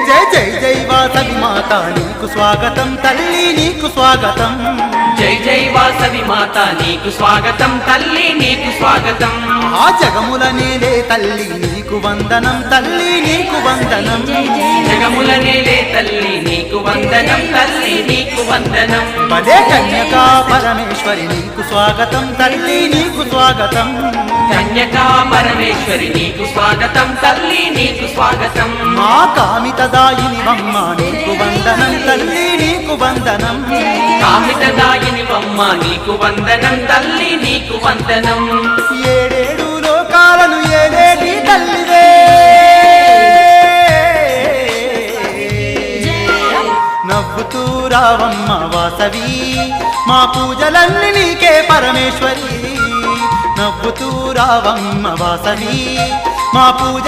జై జై జై వాసవి మాత నీకు స్వాగతం తల్లి నీకు స్వాగతం జై జై వాసవి మాత నీకు స్వాగతం తల్లి నీకు స్వాగతం ఆ జగముల నేలే తల్లి నీకు వందనం తల్లి నీకు వందనం జగముల నేలే తల్లి నీకు వందనం తల్లి నీకు వందనం పదే కన్యకా పరమేశ్వరి నీకు స్వాగతం తల్లి నీకు స్వాగతం కన్యకా పరమేశ్వరి నీకు స్వాగతం తల్లి నీకు స్వాగతం మా కామితదాయిని వమ్మ నీకు వందనం తల్లి నీకు వందనం కామితదాయిని వమ్మ నీకు వందనం తల్లి నీకు వందనం ఏడేడు లోకాలను ఏలేటి తల్లివే నవ్వుతూ రావమ్మ వాసవి మా పూజలన్నీ నీకే పరమేశ్వరి నవ్వుతూ రావమ్మ వాసవి మా పూజ